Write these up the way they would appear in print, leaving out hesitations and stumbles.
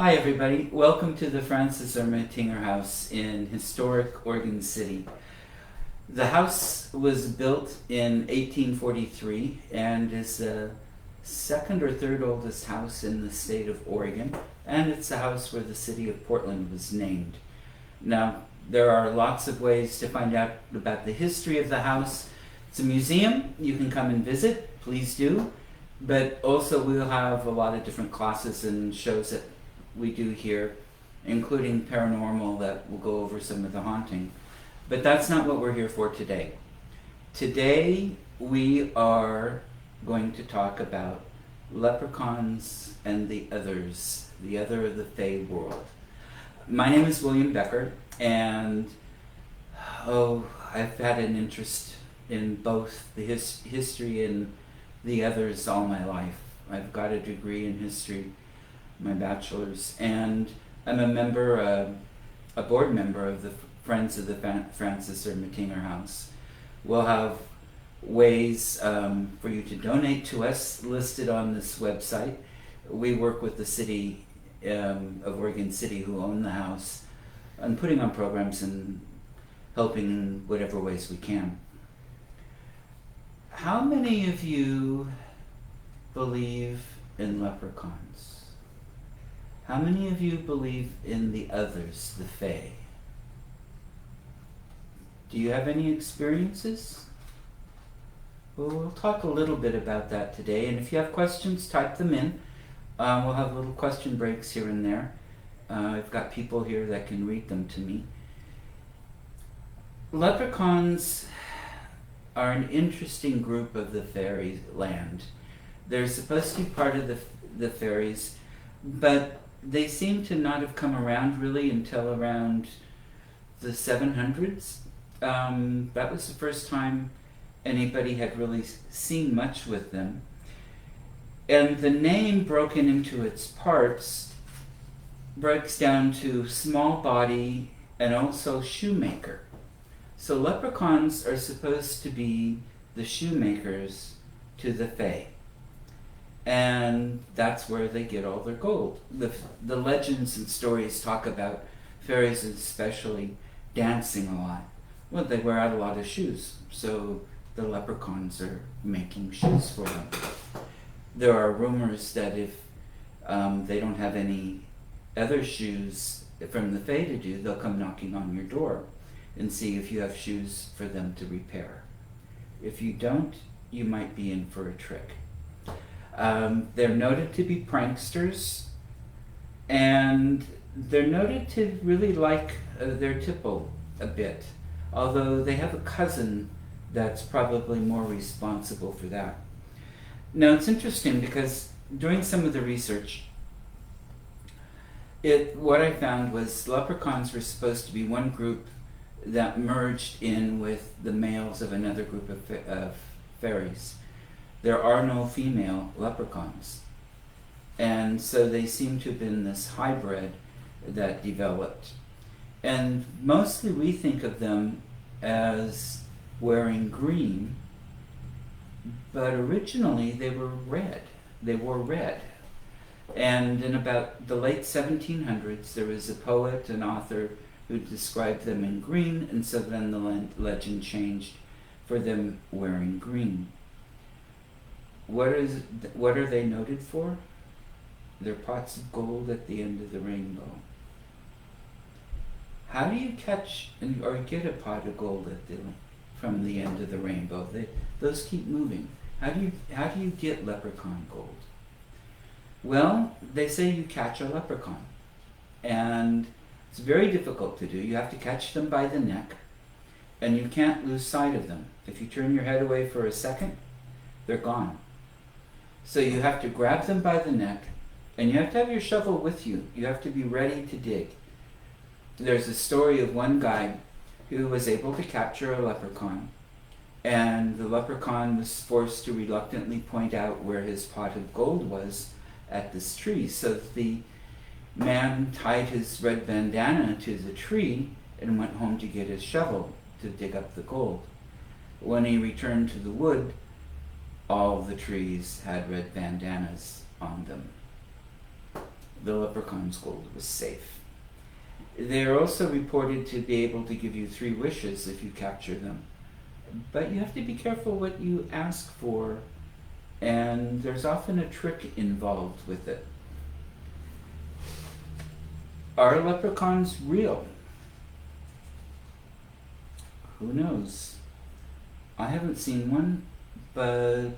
Hi everybody, welcome to the Francis Ermitinger House in historic Oregon City. The house was built in 1843 and is the second or third oldest house in the state of Oregon, and it's the house where the city of Portland was named. Now, there are lots of ways to find out about the history of the house. It's a museum, you can come and visit, please do, but also we'll have a lot of different classes and shows that we do here, including paranormal, that will go over some of the haunting. But that's not what we're here for today. Today we are going to talk about leprechauns and the others, the other of the Fae world. My name is William Becker, and I've had an interest in both the history and the others all my life. I've got a degree in history, my bachelor's, and I'm a board member of the Friends of the Francis Ermitinger House. We'll have ways for you to donate to us listed on this website. We work with the city of Oregon City, who own the house, on putting on programs and helping in whatever ways we can. How many of you believe in leprechauns? How many of you believe in the others, the Fae? Do you have any experiences? Well, we'll talk a little bit about that today, and if you have questions, type them in. We'll have little question breaks here and there. I've got people here that can read them to me. Leprechauns are an interesting group of the fairy land. They're supposed to be part of the fairies, but they seem to not have come around really until around the 700s. That was the first time anybody had really seen much with them. And the name, broken into its parts, breaks down to small body and also shoemaker. So leprechauns are supposed to be the shoemakers to the Fae. And that's where they get all their gold. The legends and stories talk about fairies especially dancing a lot. Well, they wear out a lot of shoes, so the leprechauns are making shoes for them. There are rumors that if they don't have any other shoes from the Fae to do, they'll come knocking on your door and see if you have shoes for them to repair. If you don't, you might be in for a trick. They're noted to be pranksters, and they're noted to really like their tipple a bit, although they have a cousin that's probably more responsible for that. Now, it's interesting because during some of the research, what I found was leprechauns were supposed to be one group that merged in with the males of another group of fairies. There are no female leprechauns. And so they seem to have been this hybrid that developed. And mostly we think of them as wearing green, but originally they were red. They wore red. And in about the late 1700s, there was a poet, an author, who described them in green, and so then the legend changed for them wearing green. What are they noted for? They're pots of gold at the end of the rainbow. How do you catch or get a pot of gold from the end of the rainbow? Those keep moving. How do you get leprechaun gold? Well, they say you catch a leprechaun, and it's very difficult to do. You have to catch them by the neck, and you can't lose sight of them. If you turn your head away for a second, they're gone. So you have to grab them by the neck, and you have to have your shovel with you. You have to be ready to dig. There's a story of one guy who was able to capture a leprechaun, and the leprechaun was forced to reluctantly point out where his pot of gold was at this tree. So the man tied his red bandana to the tree and went home to get his shovel to dig up the gold. When he returned to the wood, all the trees had red bandanas on them. the leprechaun's gold was safe. They are also reported to be able to give you 3 wishes if you capture them. But you have to be careful what you ask for, and there's often a trick involved with it. Are leprechauns real? Who knows? I haven't seen one, but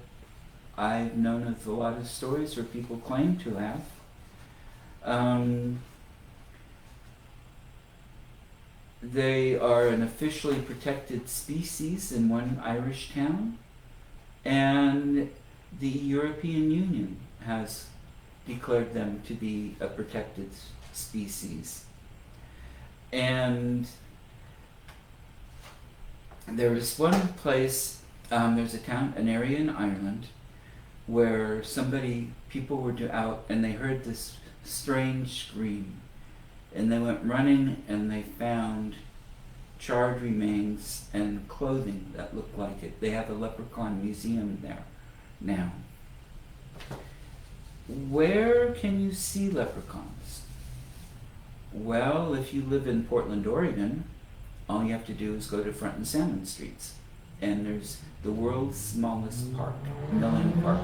I've known of a lot of stories where people claim to have. They are an officially protected species in one Irish town, and the European Union has declared them to be a protected species. And there is one place, there's a town, an area in Ireland, where people were out and they heard this strange scream. And they went running and they found charred remains and clothing that looked like it. They have a Leprechaun Museum there now. Where can you see leprechauns? Well, if you live in Portland, Oregon, all you have to do is go to Front and Salmon Streets. And there's the world's smallest park, Millen Park.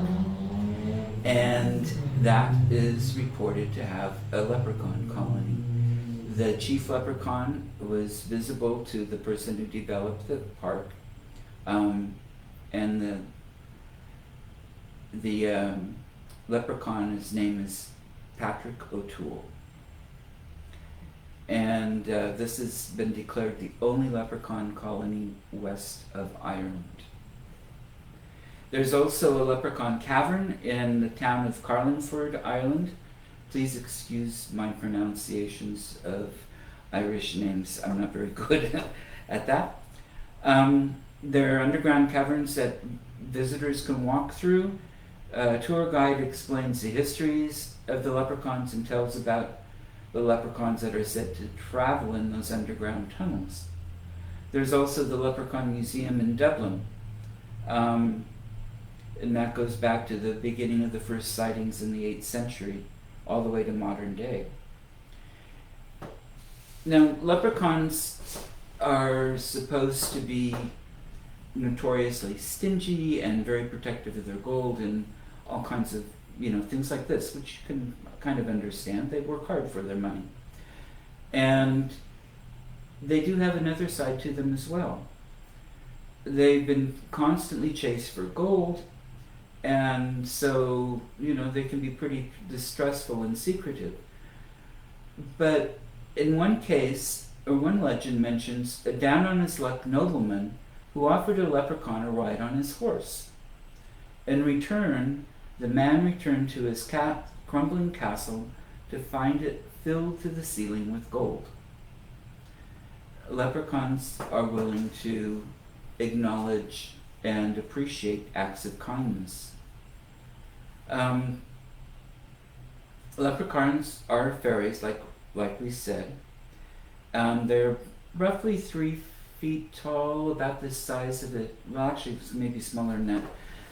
And that is reported to have a leprechaun colony. The chief leprechaun was visible to the person who developed the park, and the leprechaun, his name is Patrick O'Toole. And this has been declared the only leprechaun colony west of Ireland. There's also a leprechaun cavern in the town of Carlingford, Ireland. Please excuse my pronunciations of Irish names. I'm not very good at that. There are underground caverns that visitors can walk through. A tour guide explains the histories of the leprechauns and tells about the leprechauns that are said to travel in those underground tunnels. There's also the Leprechaun Museum in Dublin. And that goes back to the beginning of the first sightings in the 8th century, all the way to modern day. Now, leprechauns are supposed to be notoriously stingy and very protective of their gold and all kinds of, things like this, which you can kind of understand. They work hard for their money. And they do have another side to them as well. They've been constantly chased for gold, and so, they can be pretty distrustful and secretive. But in one case, or one legend mentions a down-on-his-luck nobleman who offered a leprechaun a ride on his horse. In return, the man returned to his crumbling castle to find it filled to the ceiling with gold. Leprechauns are willing to acknowledge and appreciate acts of kindness. Leprechauns are fairies, like we said. They're roughly 3 feet tall, about the size of maybe smaller than that.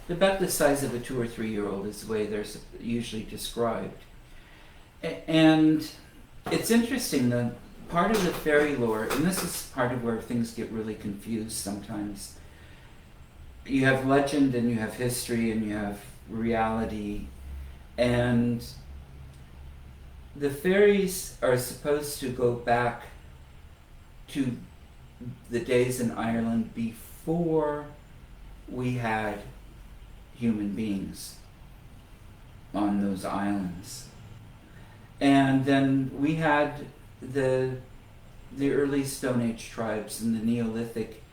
About the size of a 2 or 3 year old is the way they're usually described. And it's interesting, that part of the fairy lore, and this is part of where things get really confused sometimes. You have legend and you have history and you have reality, and the fairies are supposed to go back to the days in Ireland before we had human beings on those islands. And then we had the early Stone Age tribes, and the Neolithic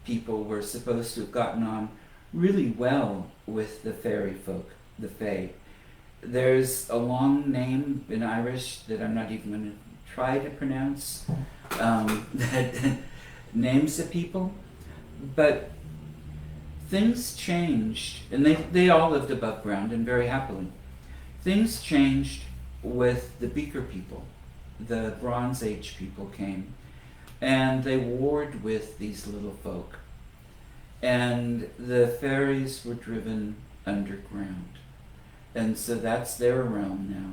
people were supposed to have gotten on really well with the fairy folk, the Fae. There's a long name in Irish that I'm not even going to try to pronounce, that names the people, but things changed, and they all lived above ground and very happily. Things changed with the Beaker people. The Bronze Age people came, and they warred with these little folk. And the fairies were driven underground. And so that's their realm now,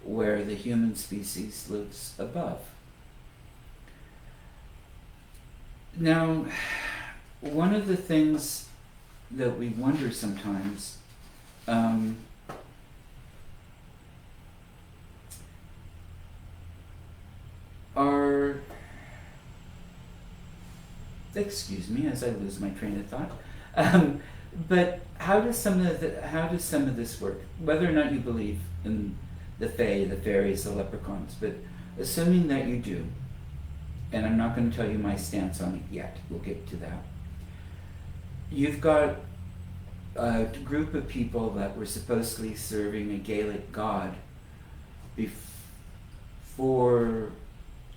where the human species lives above. Now, one of the things that we wonder sometimes are, excuse me as I lose my train of thought, but how does some of this work? Whether or not you believe in the Fae, the fairies, the leprechauns, but assuming that you do, and I'm not going to tell you my stance on it yet, we'll get to that. You've got a group of people that were supposedly serving a Gaelic god before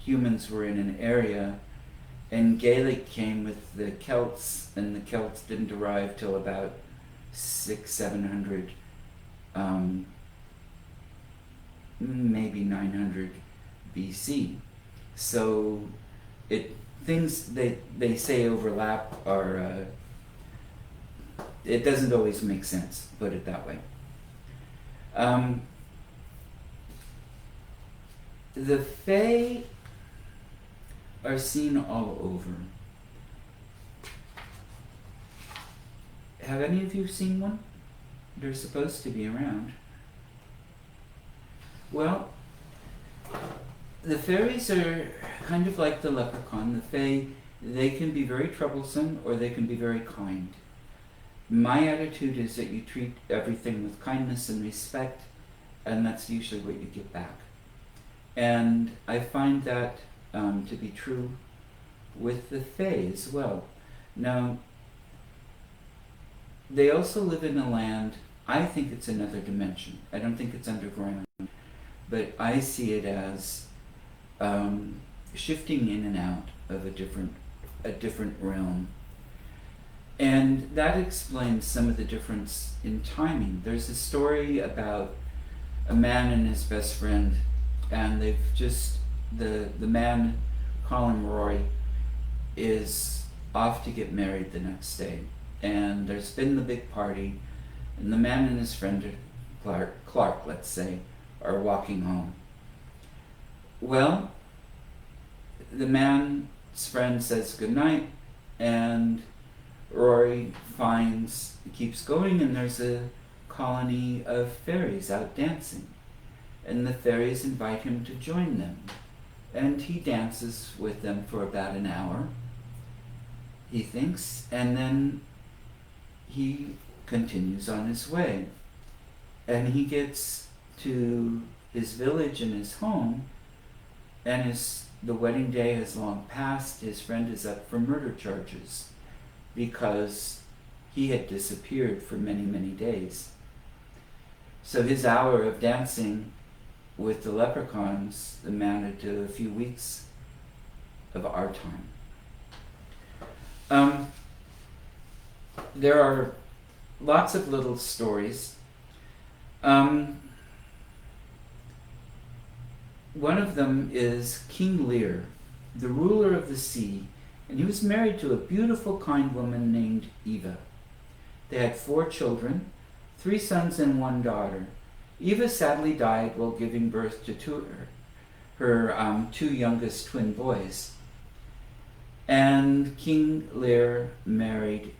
humans were in an area, and Gaelic came with the Celts, and the Celts didn't arrive till about 600-700, maybe 900 BC. So things they say overlap are it doesn't always make sense, put it that way. The Fae are seen all over. Have any of you seen one? They're supposed to be around. Well, the fairies are kind of like the leprechaun. The Fae, they can be very troublesome or they can be very kind. My attitude is that you treat everything with kindness and respect, and that's usually what you get back. And I find that to be true with the Fae as well. Now, they also live in a land, I think it's another dimension. I don't think it's underground, but I see it as shifting in and out of a different realm. And that explains some of the difference in timing. There's a story about a man and his best friend, and they've just, the man, call him Roy, is off to get married the next day. And there's been the big party, and the man and his friend, Clark, let's say, are walking home. Well, the man's friend says goodnight, and Rory keeps going, and there's a colony of fairies out dancing. And the fairies invite him to join them. And he dances with them for about an hour, he thinks, and then he continues on his way. And he gets to his village and his home, and the wedding day has long passed. His friend is up for murder charges because he had disappeared for many, many days. So his hour of dancing with the leprechauns amounted to a few weeks of our time. There are lots of little stories. One of them is King Lear, the ruler of the sea, and he was married to a beautiful, kind woman named Eva. They had 4 children, 3 sons and 1 daughter. Eva sadly died while giving birth to her 2 youngest twin boys. And King Lear married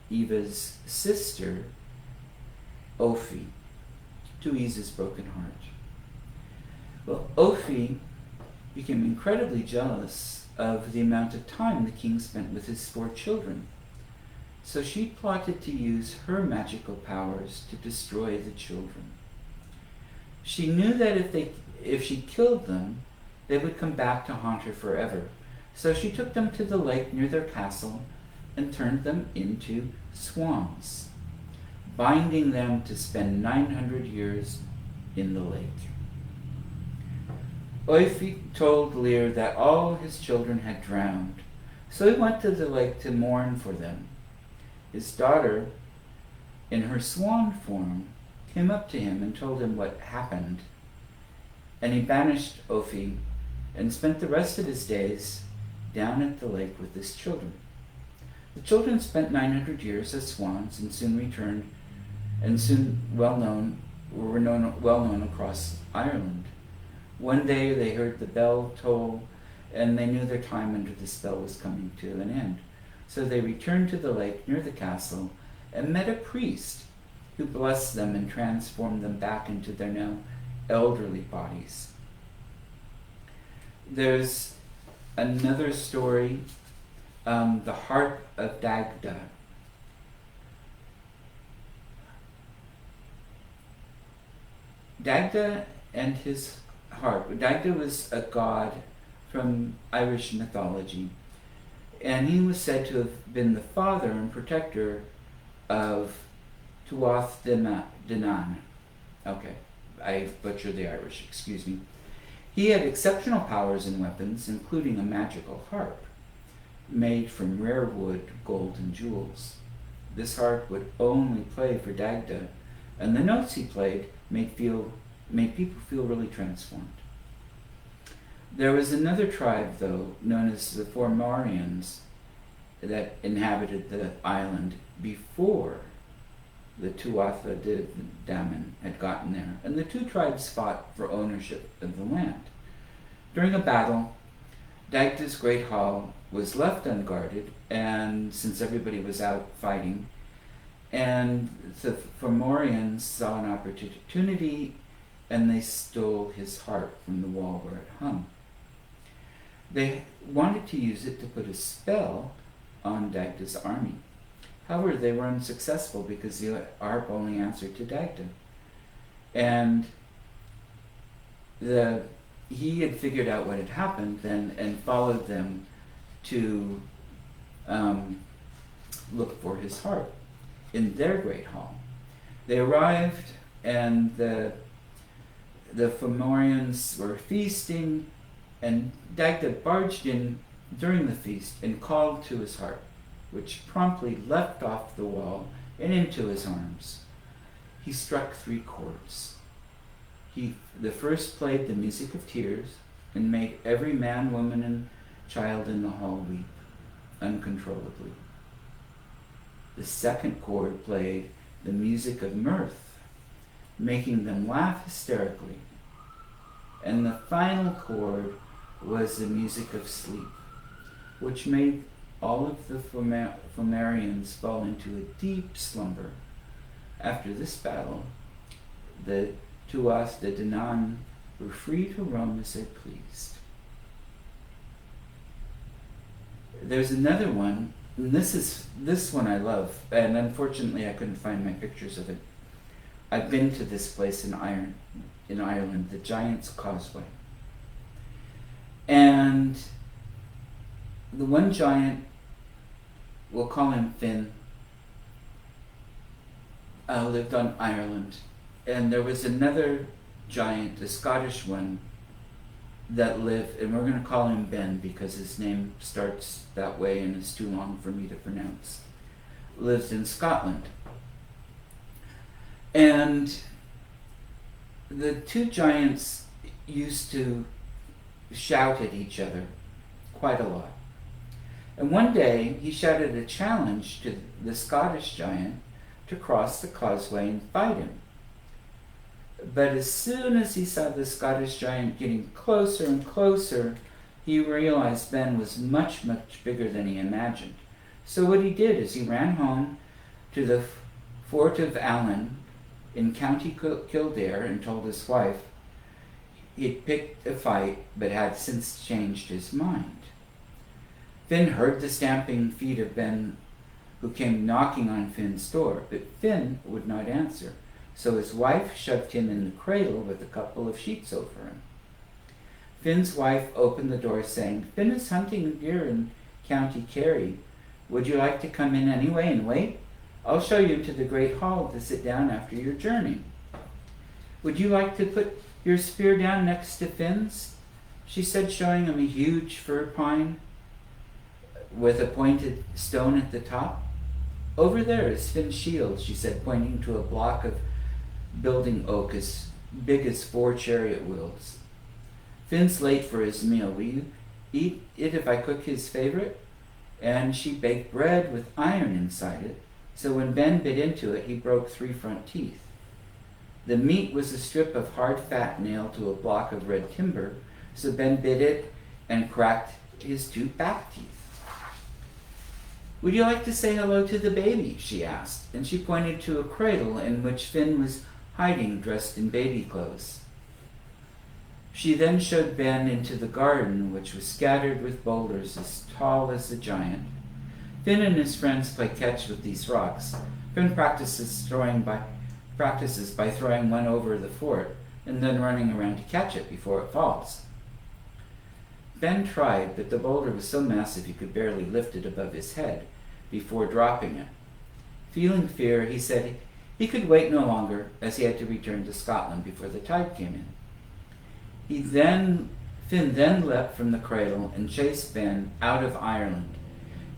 Eva's sister, Ophi, to ease his broken heart. Well, Ophi became incredibly jealous of the amount of time the king spent with his 4 children. So she plotted to use her magical powers to destroy the children. She knew that if she killed them, they would come back to haunt her forever. So she took them to the lake near their castle and turned them into swans, binding them to spend 900 years in the lake. Oifi told Lear that all his children had drowned, so he went to the lake to mourn for them. His daughter, in her swan form, came up to him and told him what happened, and he banished Ophi and spent the rest of his days down at the lake with his children. The children spent 900 years as swans and soon returned, and soon were well known across Ireland. One day they heard the bell toll, and they knew their time under the spell was coming to an end. So they returned to the lake near the castle and met a priest who blessed them and transformed them back into their now elderly bodies. There's another story, the Heart of Dagda. Dagda and his heart. Dagda was a god from Irish mythology, and he was said to have been the father and protector of Tuath Danann. Okay, I butchered the Irish, excuse me. He had exceptional powers and weapons, including a magical harp made from rare wood, gold, and jewels. This harp would only play for Dagda, and the notes he played made people feel really transformed. There was another tribe, though, known as the Four Marions, that inhabited the island before the Tuatha De Danann had gotten there, and the two tribes fought for ownership of the land. During a battle, Dagda's great hall was left unguarded, and since everybody was out fighting, and the Fomorians saw an opportunity, and they stole his harp from the wall where it hung. They wanted to use it to put a spell on Dagda's army. However, they were unsuccessful because the harp only answered to Dagda. And he had figured out what had happened and followed them to look for his harp in their great hall. They arrived, and the Fomorians were feasting, and Dagda barged in during the feast and called to his harp, which promptly leapt off the wall and into his arms. He struck 3 chords. The first played the music of tears and made every man, woman, and child in the hall weep uncontrollably. The second chord played the music of mirth, making them laugh hysterically. And the final chord was the music of sleep, which made all of the Fomorians fall into a deep slumber. After this battle, the Tuath De Danann were free to roam as they pleased. There's another one, and this one I love, and unfortunately I couldn't find my pictures of it. I've been to this place in Ireland, the Giant's Causeway. And the one giant, we'll call him Finn, lived on Ireland. And there was another giant, a Scottish one, that lived, and we're going to call him Ben because his name starts that way and is too long for me to pronounce. Lives in Scotland. And the two giants used to shout at each other quite a lot. And one day he shouted a challenge to the Scottish giant to cross the causeway and fight him. But as soon as he saw the Scottish giant getting closer and closer, he realized Ben was much, much bigger than he imagined. So what he did is he ran home to the Fort of Allen in County Kildare and told his wife he'd picked a fight but had since changed his mind. Finn heard the stamping feet of Ben, who came knocking on Finn's door, but Finn would not answer. So his wife shoved him in the cradle with a couple of sheets over him. Finn's wife opened the door saying, "Finn is hunting deer in County Kerry. Would you like to come in anyway and wait? I'll show you to the great hall to sit down after your journey. Would you like to put your spear down next to Finn's?" she said, showing him a huge fir pine with a pointed stone at the top. "Over there is Finn's shield," she said, pointing to a block of building oak as big as 4 chariot wheels. "Finn's late for his meal. Will you eat it if I cook his favorite?" And she baked bread with iron inside it, so when Ben bit into it, he broke 3 front teeth. The meat was a strip of hard fat nailed to a block of red timber, so Ben bit it and cracked his 2 back teeth. "Would you like to say hello to the baby?" she asked, and she pointed to a cradle in which Finn was hiding dressed in baby clothes. She then showed Ben into the garden, which was scattered with boulders as tall as a giant. Finn and his friends play catch with these rocks. Finn practices by throwing one over the fort and then running around to catch it before it falls. Ben tried, but the boulder was so massive he could barely lift it above his head before dropping it. Feeling fear, he said he could wait no longer, as he had to return to Scotland before the tide came in. Finn then leapt from the cradle and chased Ben out of Ireland.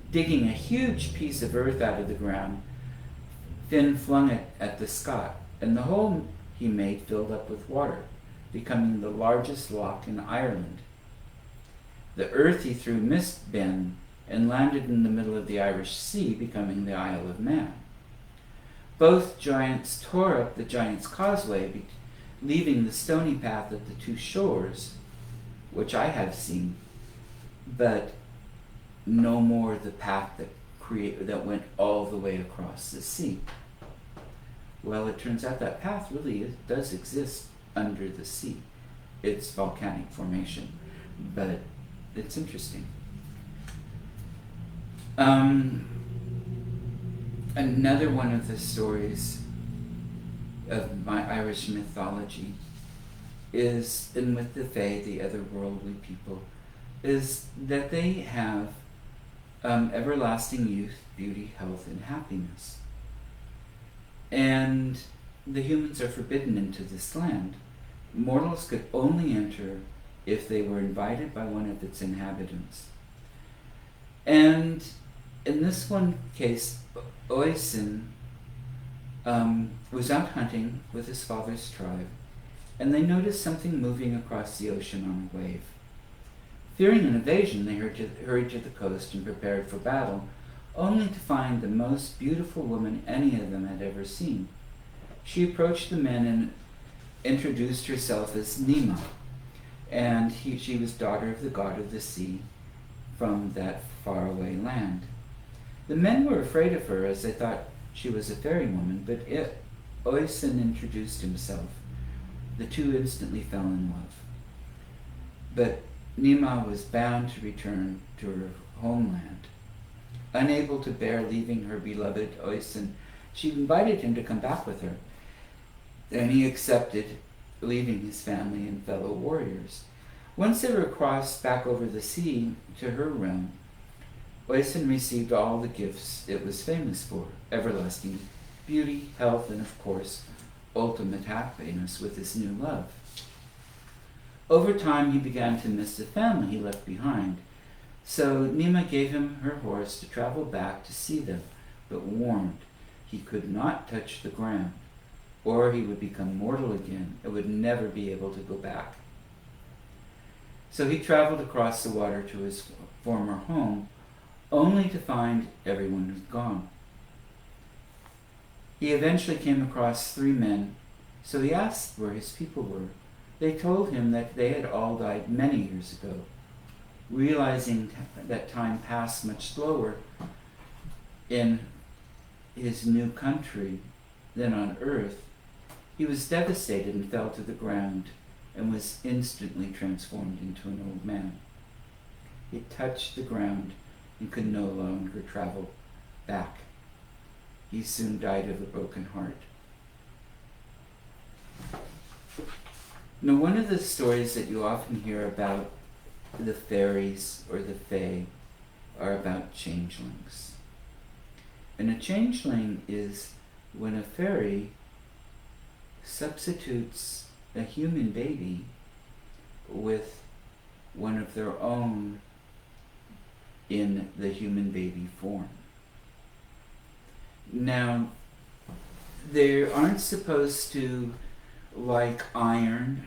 Digging a huge piece of earth out of the ground, Finn flung it at the Scot, and the hole he made filled up with water, becoming the largest loch in Ireland. The earth he threw missed Ben and landed in the middle of the Irish Sea, becoming the Isle of Man. Both giants tore up the giant's causeway, leaving the stony path at the 2 shores, which I have seen, but no more the path that went all the way across the sea. Well, it turns out that path really does exist under the sea. It's volcanic formation, but it's interesting. Another one of the stories of my Irish mythology is, and with the Fae, the otherworldly people, is that they have everlasting youth, beauty, health, and happiness. And the humans are forbidden into this land. Mortals could only enter if they were invited by one of its inhabitants. And in this one case, Oisin was out hunting with his father's tribe, and they noticed something moving across the ocean on a wave. Fearing an invasion, they hurried to the coast and prepared for battle, only to find the most beautiful woman any of them had ever seen. She approached the men and introduced herself as Nima, and she was daughter of the god of the sea from that faraway land. The men were afraid of her, as they thought she was a fairy woman, but Oisin introduced himself. The 2 instantly fell in love. But Nima was bound to return to her homeland. Unable to bear leaving her beloved Oisin, she invited him to come back with her. And he accepted, leaving his family and fellow warriors. Once they were crossed back over the sea to her realm, Oisin received all the gifts it was famous for: everlasting beauty, health, and of course, ultimate happiness with his new love. Over time, he began to miss the family he left behind, so Nima gave him her horse to travel back to see them, but warned he could not touch the ground, or he would become mortal again and would never be able to go back. So he traveled across the water to his former home, only to find everyone was gone. He eventually came across 3 men, so he asked where his people were. They told him that they had all died many years ago. Realizing that time passed much slower in his new country than on Earth, he was devastated and fell to the ground and was instantly transformed into an old man. He touched the ground and could no longer travel back. He soon died of a broken heart. Now, one of the stories that you often hear about the fairies or the fae are about changelings. And a changeling is when a fairy substitutes a human baby with one of their own in the human baby form. Now, they aren't supposed to like iron,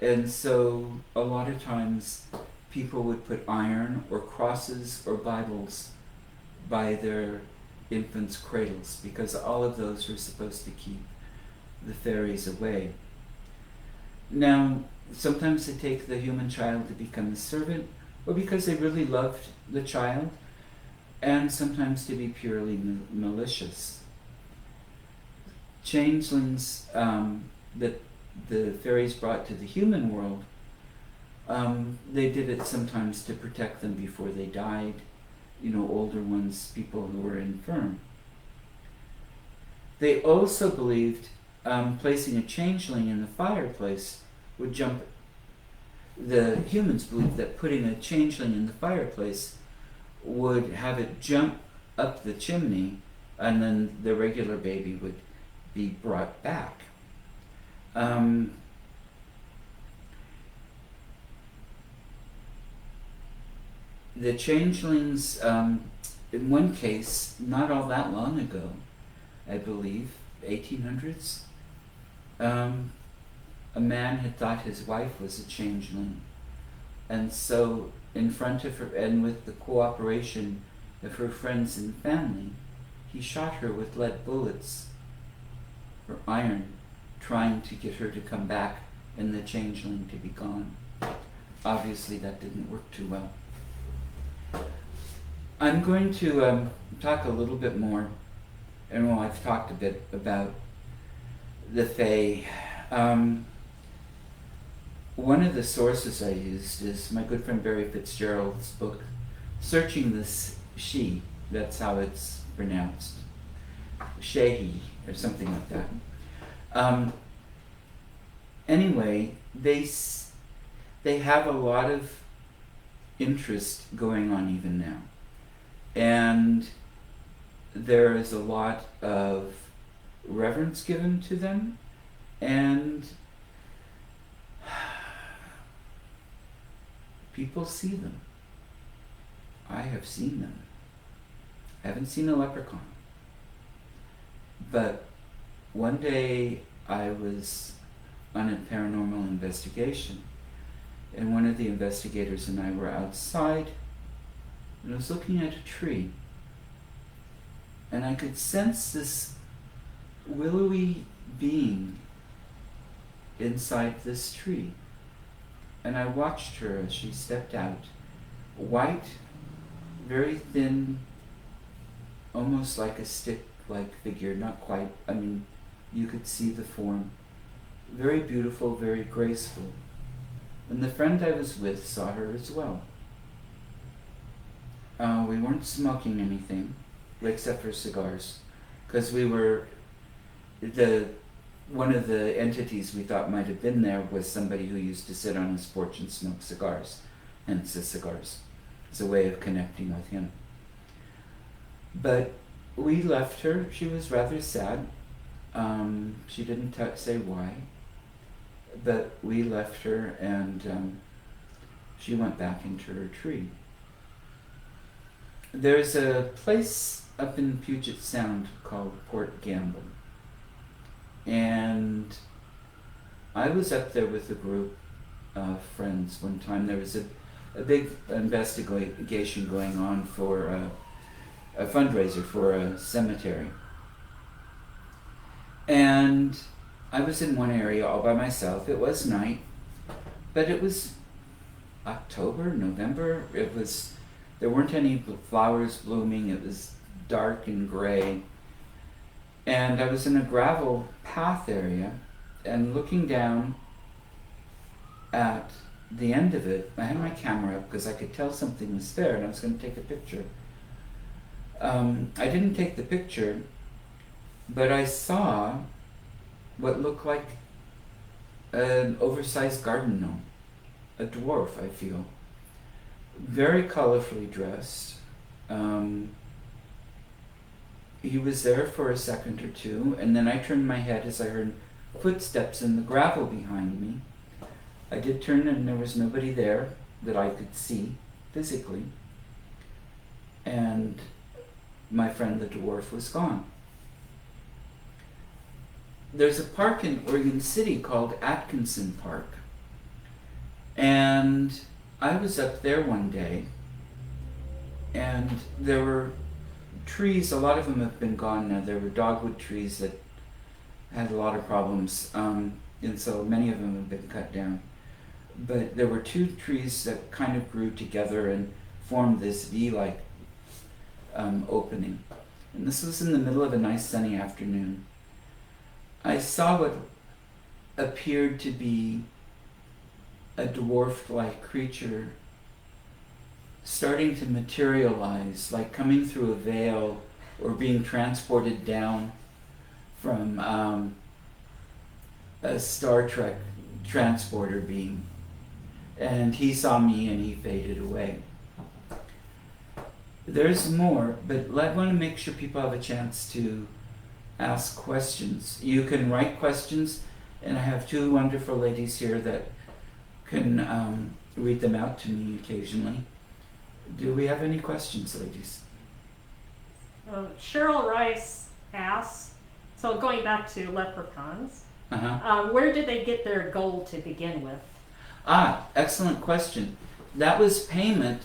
and so a lot of times people would put iron or crosses or Bibles by their infants' cradles, because all of those were supposed to keep the fairies away. Now, sometimes they take the human child to become a servant, or because they really loved the child, and sometimes to be purely malicious. Changelings that the fairies brought to the human world, they did it sometimes to protect them before they died, older ones, people who were infirm. They also believed placing a changeling in the fireplace would jump. The humans believed that putting a changeling in the fireplace would have it jump up the chimney, and then the regular baby would be brought back. The changelings, in one case, not all that long ago, I believe, 1800s, a man had thought his wife was a changeling. And so, in front of her, and with the cooperation of her friends and family, he shot her with lead bullets, or iron, trying to get her to come back and the changeling to be gone. Obviously, that didn't work too well. I'm going to talk a little bit more, and I've talked a bit about the Fae. One of the sources I used is my good friend Barry Fitzgerald's book, Searching the She, that's how it's pronounced, Shehi, or something like that. Anyway, they have a lot of interest going on even now. And there is a lot of reverence given to them, and people see them. I have seen them. I haven't seen a leprechaun. But one day I was on a paranormal investigation, and one of the investigators and I were outside, and I was looking at a tree, and I could sense this willowy being inside this tree. And I watched her as she stepped out, white, very thin, almost like a stick-like figure, not quite, you could see the form. Very beautiful, very graceful. And the friend I was with saw her as well. We weren't smoking anything, except for cigars, because we were, one of the entities we thought might have been there was somebody who used to sit on his porch and smoke cigars, hence the cigars. It's a way of connecting with him. But we left her. She was rather sad. She didn't say why, but we left her, and she went back into her tree. There's a place up in Puget Sound called Port Gamble, and I was up there with a group of friends one time. There was a big investigation going on for a fundraiser for a cemetery, and I was in one area all by myself. It was night, but it was October, November. There weren't any flowers blooming. It was dark and gray. And I was in a gravel path area, and looking down at the end of it, I had my camera up because I could tell something was there, and I was going to take a picture. I didn't take the picture, but I saw what looked like an oversized garden gnome, a dwarf, I feel. Very colorfully dressed. He was there for a second or two, and then I turned my head as I heard footsteps in the gravel behind me. I did turn, and there was nobody there that I could see physically. And my friend the dwarf was gone. There's a park in Oregon City called Atkinson Park. And I was up there one day, and there were trees. A lot of them have been gone now. There were dogwood trees that had a lot of problems, and so many of them have been cut down. But there were two trees that kind of grew together and formed this V-like opening. And this was in the middle of a nice sunny afternoon. I saw what appeared to be a dwarf-like creature starting to materialize, like coming through a veil or being transported down from a Star Trek transporter beam. And he saw me and he faded away. There's more, but I want to make sure people have a chance to ask questions. You can write questions, and I have two wonderful ladies here that can read them out to me occasionally. Do we have any questions, ladies? Cheryl Rice asks, so going back to leprechauns, Uh-huh. where did they get their gold to begin with? Excellent question. That was payment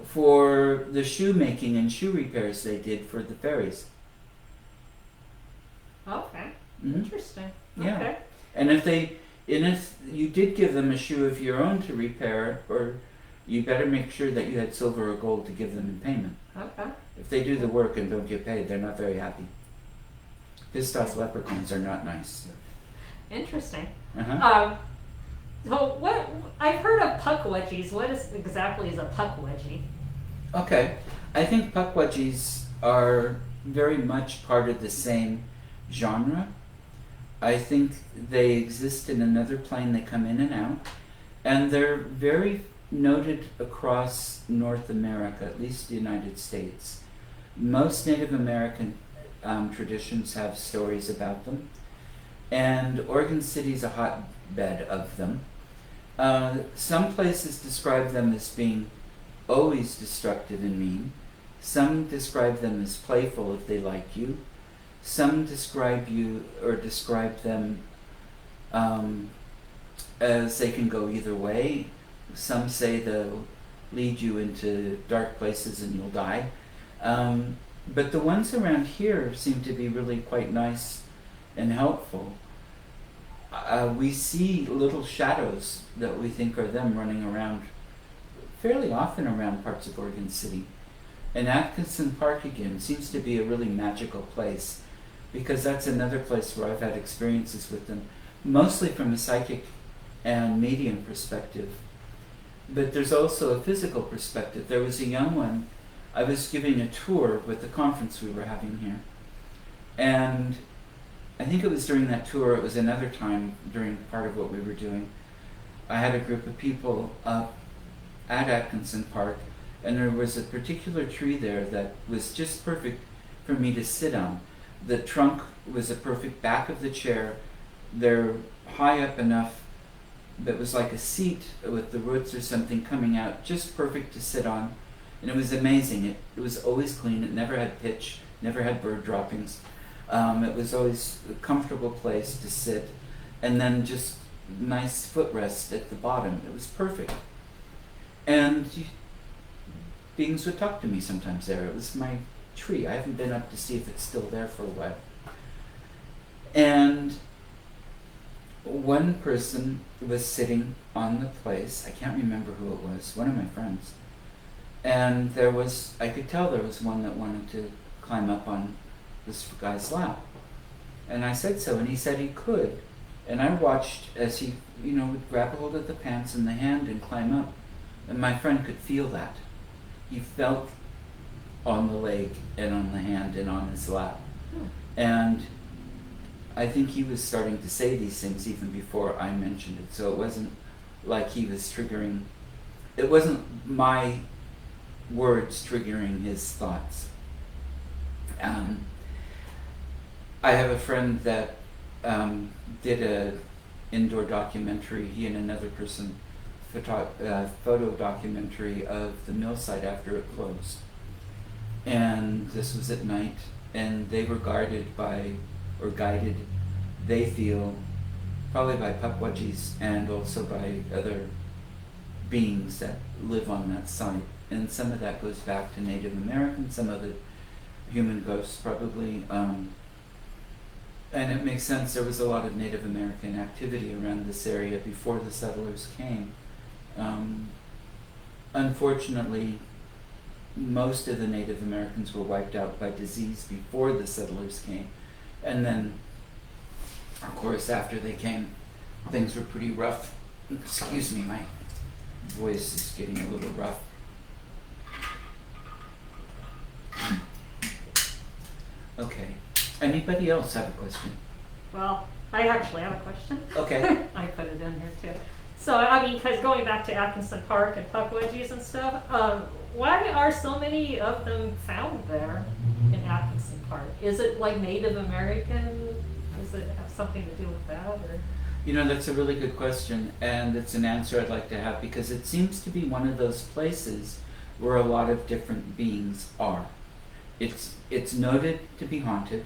for the shoemaking and shoe repairs they did for the fairies. Okay, Mm-hmm. interesting. Yeah. Okay. And if you did give them a shoe of your own to repair, or you better make sure that you had silver or gold to give them in payment. Okay. If they do the work and don't get paid, they're not very happy. Pissed off leprechauns are not nice. Interesting. Uh-huh. So what I've heard of Pukwudgies. What exactly is a Pukwudgie? Okay. I think Pukwudgies are very much part of the same genre. I think they exist in another plane. They come in and out. And they're very noted across North America, at least the United States. Most Native American traditions have stories about them. And Oregon City is a hotbed of them. Some places describe them as being always destructive and mean. Some describe them as playful if they like you. Some describe them as they can go either way. Some say they'll lead you into dark places and you'll die. But the ones around here seem to be really quite nice and helpful. We see little shadows that we think are them running around fairly often around parts of Oregon City. And Atkinson Park again seems to be a really magical place, because that's another place where I've had experiences with them, mostly from a psychic and medium perspective. But there's also a physical perspective. There was a young one, I was giving a tour with the conference we were having here. And I think it was during that tour, it was another time during part of what we were doing, I had a group of people up at Atkinson Park, and there was a particular tree there that was just perfect for me to sit on. The trunk was a perfect back of the chair. They're high up enough that it was like a seat with the roots or something coming out, just perfect to sit on. And it was amazing. It was always clean. It never had pitch, never had bird droppings. It was always a comfortable place to sit, and then just nice footrest at the bottom. It was perfect. And beings would talk to me sometimes there. It was my tree. I haven't been up to see if it's still there for a while. And one person was sitting on the place. I can't remember who it was, one of my friends. And I could tell there was one that wanted to climb up on this guy's lap. And I said so, and he said he could. And I watched as he, would grab a hold of the pants and the hand and climb up. And my friend could feel that. He felt on the leg and on the hand and on his lap. And I think he was starting to say these things even before I mentioned it. So it wasn't like he was triggering, it wasn't my words triggering his thoughts. I have a friend that did a indoor documentary, he and another person, photo documentary of the mill site after it closed. And this was at night, and they were guided, they feel, probably by Pukwudgies and also by other beings that live on that site. And some of that goes back to Native Americans, some of the human ghosts probably. And it makes sense. There was a lot of Native American activity around this area before the settlers came. Unfortunately, most of the Native Americans were wiped out by disease before the settlers came. And then, of course, after they came, things were pretty rough. Excuse me, my voice is getting a little rough. Okay. Anybody else have a question? Well, I actually have a question. Okay. I put it in here too. So, I mean, because going back to Atkinson Park and Pukwudgies and stuff, why are so many of them found there in Atkinson Park? Is it like Native American? Does it have something to do with that? Or? You know, that's a really good question, and it's an answer I'd like to have, because it seems to be one of those places where a lot of different beings are. It's noted to be haunted,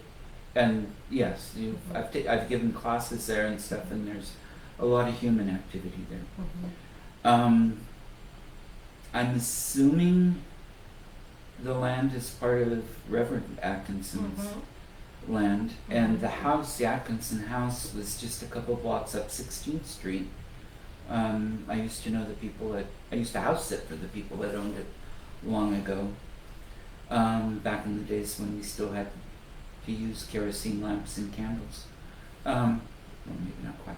and yes, I've given classes there and stuff, and there's a lot of human activity there. Mm-hmm. I'm assuming the land is part of Reverend Atkinson's land, and the house, the Atkinson house, was just a couple blocks up 16th Street. I used to know the people I used to house sit for the people that owned it long ago, back in the days when we still had to use kerosene lamps and candles. Well, maybe not quite.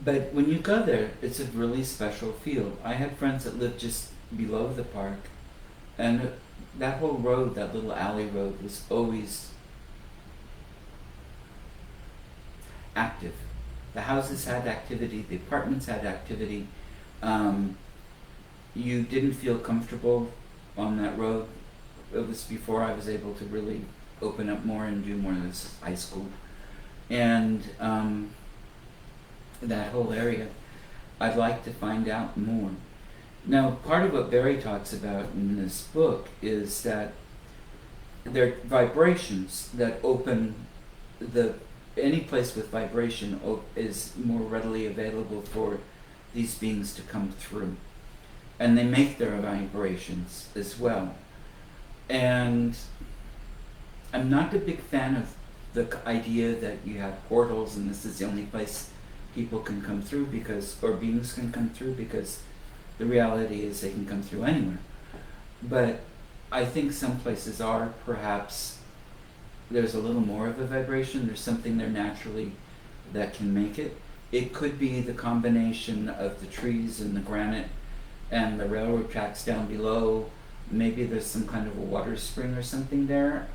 But when you go there, it's a really special feel. I had friends that lived just below the park, and that whole road, that little alley road, was always active. The houses had activity, the apartments had activity. You didn't feel comfortable on that road. It was before I was able to really open up more and do more of this high school. And that whole area, I'd like to find out more. Now, part of what Barry talks about in this book is that there are vibrations that open any place with vibration is more readily available for these beings to come through. And they make their vibrations as well. And I'm not a big fan of the idea that you have portals and this is the only place people can come through or beings can come through, because the reality is they can come through anywhere. But I think some places are, perhaps there's a little more of a vibration, there's something there naturally that can make it. It could be the combination of the trees and the granite and the railroad tracks down below. Maybe there's some kind of a water spring or something there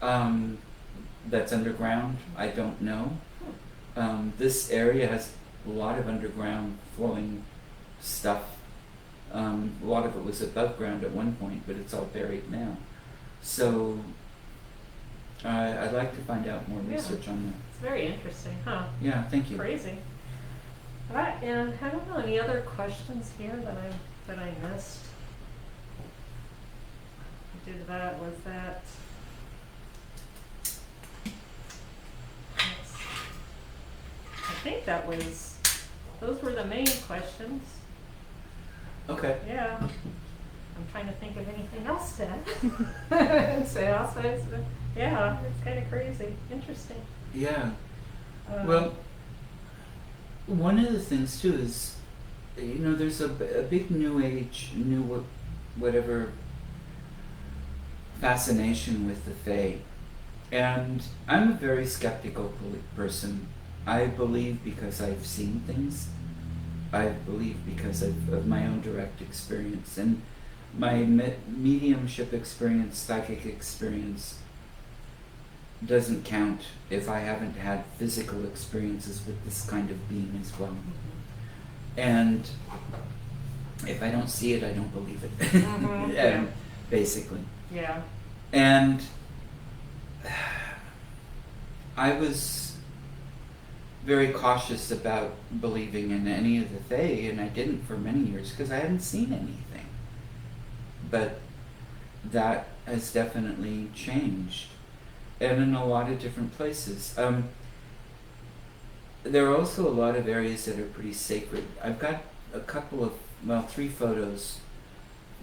that's underground. I don't know. This area has a lot of underground flowing stuff. A lot of it was above ground at one point, but it's all buried now. So I'd like to find out more research on that. It's very interesting, huh? Yeah, thank you. Crazy. All right, and I don't know, any other questions here that I missed? Was that? I think those were the main questions. Okay. Yeah. I'm trying to think of anything else to add. Yeah, it's kind of crazy. Interesting. Yeah. Well, one of the things too is, there's a big new age, whatever fascination with the Fae. And I'm a very skeptical person. I believe because I've seen things. I believe because of my own direct experience. And my mediumship experience, psychic experience, doesn't count if I haven't had physical experiences with this kind of being as well. And if I don't see it, I don't believe it. Yeah. Basically. Yeah. And I was very cautious about believing in any of the Fae, and I didn't for many years because I hadn't seen anything. But that has definitely changed, and in a lot of different places. There are also a lot of areas that are pretty sacred. I've got a couple of, 3 photos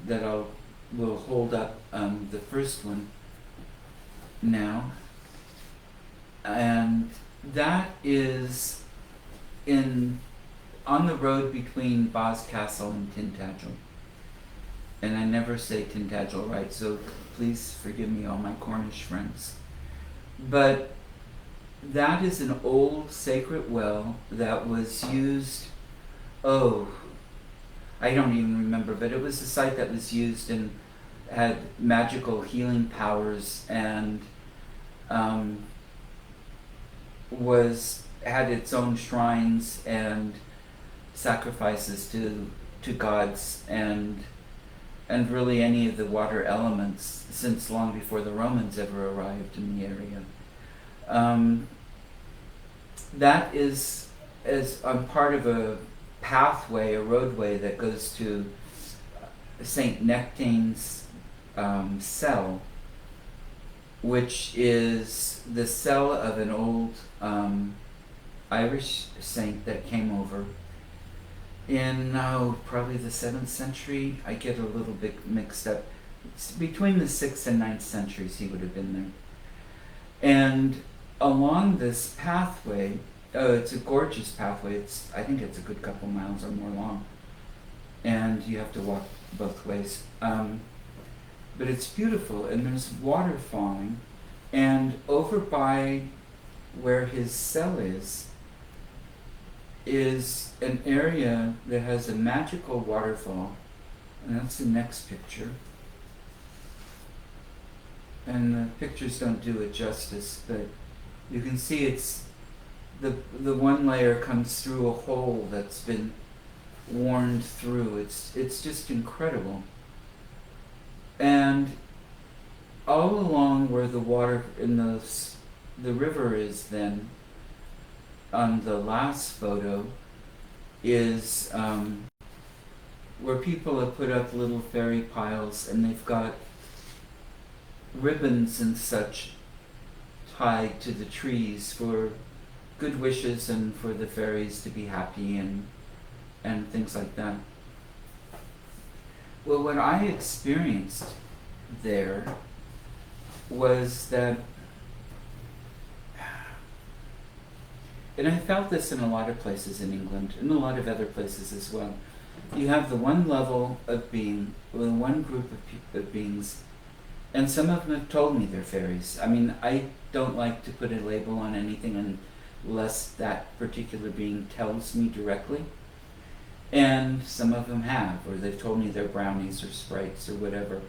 that will hold up. The first one now, and that is on the road between Boscastle and Tintagel. And I never say Tintagel right, so please forgive me, all my Cornish friends. But that is an old sacred well that was used, I don't even remember, but it was a site that was used and had magical healing powers, and had its own shrines and sacrifices to gods and really any of the water elements since long before the Romans ever arrived in the area. That is part of a pathway, a roadway that goes to Saint Nectaine's cell, which is the cell of an old Irish saint that came over in probably the 7th century. I get a little bit mixed up. It's between the 6th and 9th centuries he would have been there. And along this pathway, it's a gorgeous pathway. I think it's a good couple miles or more long, and you have to walk both ways. But it's beautiful, and there's water falling, and over by where his cell is an area that has a magical waterfall, and that's the next picture. And the pictures don't do it justice, but you can see it's the one layer comes through a hole that's been worn through. It's just incredible. And all along where the water in the river is, then on the last photo is where people have put up little fairy piles, and they've got ribbons and such tied to the trees for good wishes and for the fairies to be happy and things like that. Well, what I experienced there was that, and I felt this in a lot of places in England, and a lot of other places as well. You have the one level of being, well, one group of beings, and some of them have told me they're fairies. I mean, I don't like to put a label on anything unless that particular being tells me directly. And some of them have, or they've told me they're brownies or sprites or whatever.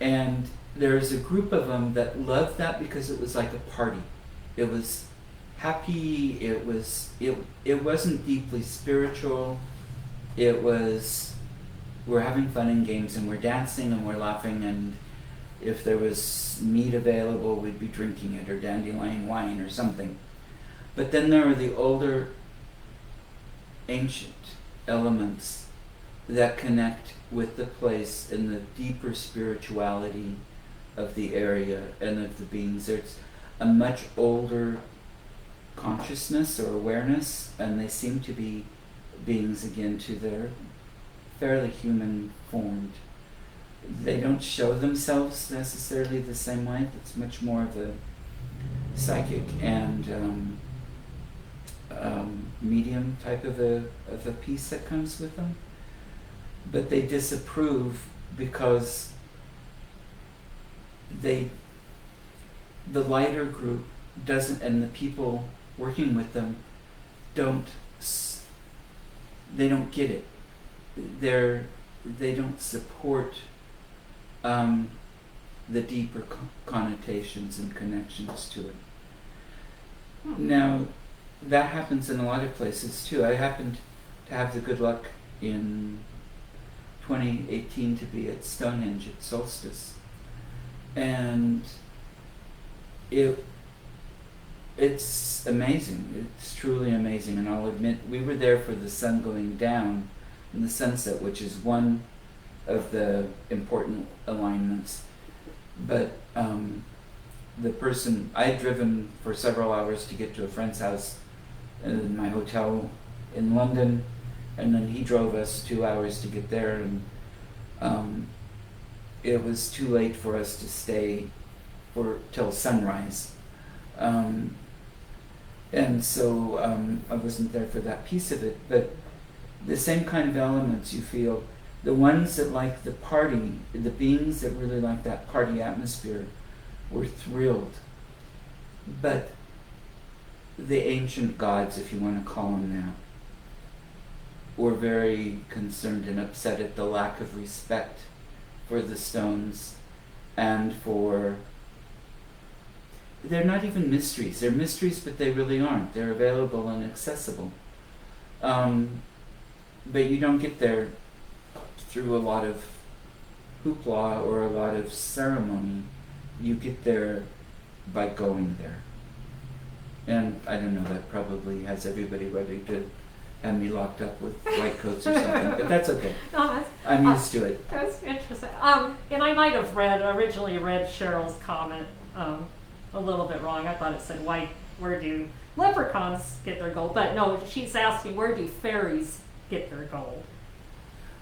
And there's a group of them that loved that because it was like a party. It was happy, it wasn't deeply spiritual. It was, we're having fun and games, and we're dancing and we're laughing, and if there was meat available, we'd be drinking it, or dandelion wine or something. But then there are the older, ancient elements that connect with the place and the deeper spirituality of the area and of the beings. There's a much older consciousness or awareness, and they seem to be beings again to their fairly human formed. They don't show themselves necessarily the same way. It's much more of a psychic and medium type of a piece that comes with them. But they disapprove because the lighter group doesn't, and the people working with them don't get it. They don't support the deeper connotations and connections to it. Now, that happens in a lot of places too. I happened to have the good luck in 2018 to be at Stonehenge at Solstice, and it's amazing. It's truly amazing, and I'll admit we were there for the sun going down and the sunset, which is one of the important alignments. But the person, I had driven for several hours to get to a friend's house in my hotel in London, and then he drove us 2 hours to get there, and it was too late for us to stay till sunrise. And so I wasn't there for that piece of it, but the same kind of elements you feel. The ones that like the party, the beings that really like that party atmosphere were thrilled. But the ancient gods, if you want to call them that, were very concerned and upset at the lack of respect for the stones and for... They're not even mysteries. They're mysteries, but they really aren't. They're available and accessible. But you don't get there through a lot of hoopla or a lot of ceremony. You get there by going there. And I don't know, that probably has everybody ready to have me locked up with white coats or something, but that's okay. No, I'm used to it. that's interesting. And I might have originally read Cheryl's comment a little bit wrong. I thought it said, where do leprechauns get their gold? But no, she's asking, where do fairies get their gold?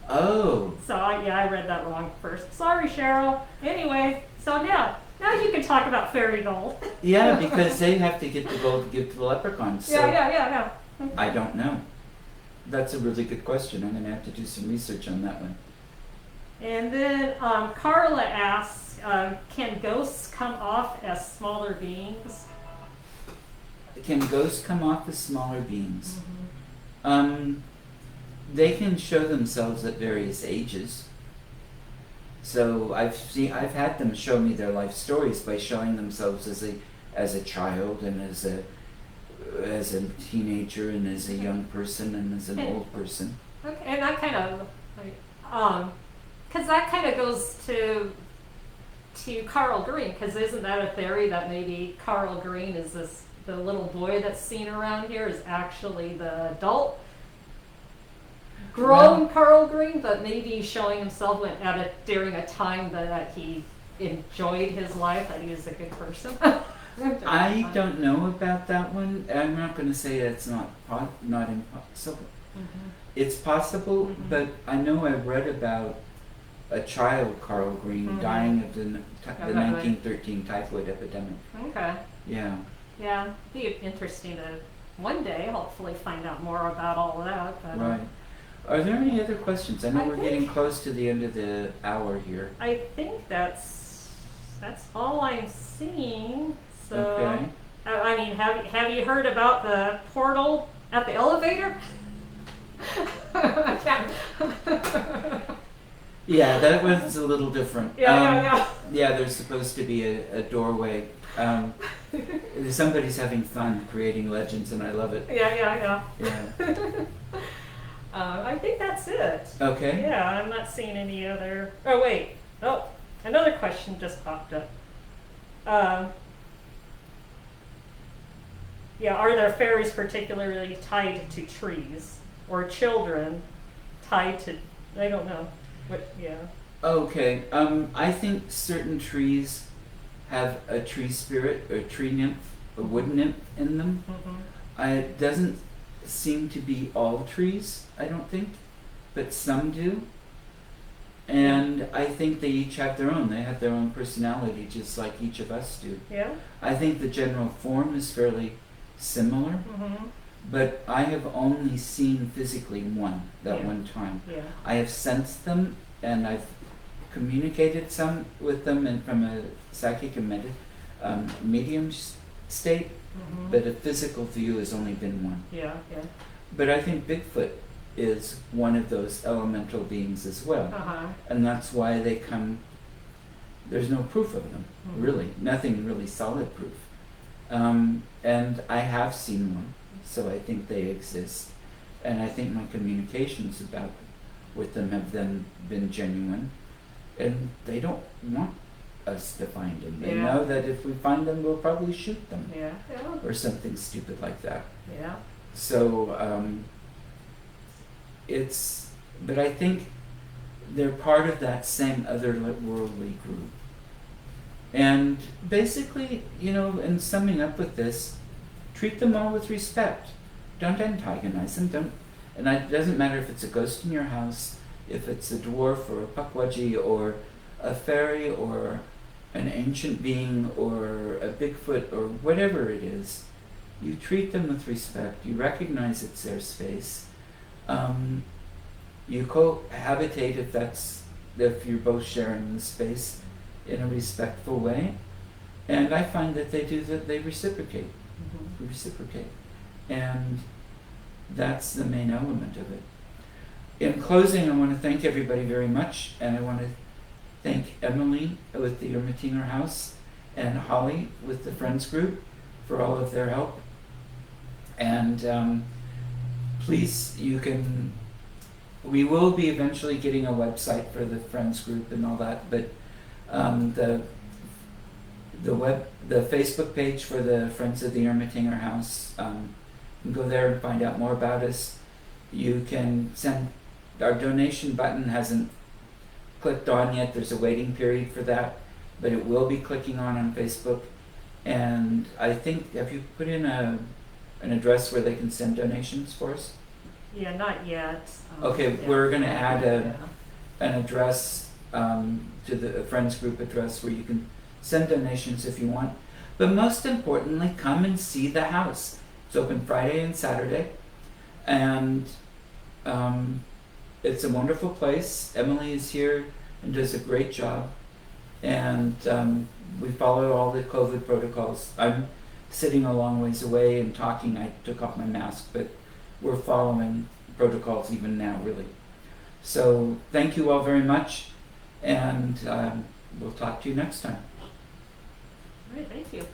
Oh. So I read that wrong first. Sorry, Cheryl. Anyway, so now you can talk about fairy gold. Yeah, because they have to get the gold to give to the leprechauns. So Yeah. I don't know. That's a really good question. I'm going to have to do some research on that one. And then Carla asks, can ghosts come off as smaller beings? Can ghosts come off as smaller beings? Mm-hmm. They can show themselves at various ages. So I've had them show me their life stories by showing themselves as a child and as a teenager and as a young person and as an old person. Okay, and that kind of, because that kind of goes to Carl Green, because isn't that a theory that maybe Carl Green is the little boy that's seen around here is actually the adult grown Carl Green, but maybe showing himself during a time that he enjoyed his life, that he was a good person. I don't know about that one. I'm not going to say it's not impossible. Mm-hmm. It's possible, Mm-hmm. but I know I read about a child, Carl Green, Mm-hmm. dying of the Okay. 1913 typhoid epidemic. Okay. Yeah. Yeah, it'd be interesting to one day hopefully find out more about all of that. But, Right. Are there any other questions? I know I we're getting think- close to the end of the hour here. I think that's all I'm seeing. So, Okay. I mean, have you heard about the portal at the elevator? I can't. Yeah, that was a little different. Yeah. Yeah, there's supposed to be a doorway. Somebody's having fun creating legends, and I love it. Yeah. Yeah. I think that's it. Okay. Yeah, I'm not seeing any other. Oh wait. Oh, another question just popped up. Yeah, are there fairies particularly tied to trees, or children tied to? I don't know. What? Yeah. Okay. I think certain trees have a tree spirit, or a tree nymph, a wood nymph in them. Mm-hmm. It doesn't seem to be all trees, I don't think, but some do. And I think they each have their own. They have their own personality, just like each of us do. Yeah. I think the general form is fairly similar, Mm-hmm. but I have only seen physically one, Yeah. one time. Yeah. I have sensed them, and I've communicated some with them and from a psychic and medium state, Mm-hmm. but a physical view has only been one. Yeah. But I think Bigfoot is one of those elemental beings as well. Uh-huh. And that's why they come, there's no proof of them, Mhm. really, nothing really solid proof. And I have seen one, so I think they exist. And I think my communications with them have then been genuine. And they don't want us to find them. They Yeah. know that if we find them, we'll probably shoot them. Yeah. Or something stupid like that. Yeah. So, but I think they're part of that same otherworldly group. And basically, in summing up with this, treat them all with respect. Don't antagonize them. And it doesn't matter if it's a ghost in your house, if it's a dwarf or a Pukwudgie or a fairy or an ancient being or a Bigfoot or whatever it is, you treat them with respect. You recognize it's their space. You cohabitate if you're both sharing the space in a respectful way. And I find that they do that. They reciprocate. And that's the main element of it. In closing, I want to thank everybody very much, and I want to thank Emily with the Ermitinger House and Holly with the Friends Group for all of their help. And please, we will be eventually getting a website for the Friends Group and all that, but the Facebook page for the Friends of the Ermitinger House, you can go there and find out more about us. You can send, our donation button hasn't clicked on yet. There's a waiting period for that, but it will be clicking on Facebook. And I think, have you put in an address where they can send donations for us? Yeah, not yet. Okay, Yeah. we're going to add an address to the Friends Group address where you can send donations if you want. But most importantly, come and see the house. It's open Friday and Saturday. And it's a wonderful place. Emily is here and does a great job. And we follow all the COVID protocols. I'm sitting a long ways away and talking. I took off my mask, but we're following protocols even now, really. So thank you all very much, and we'll talk to you next time. All right, thank you.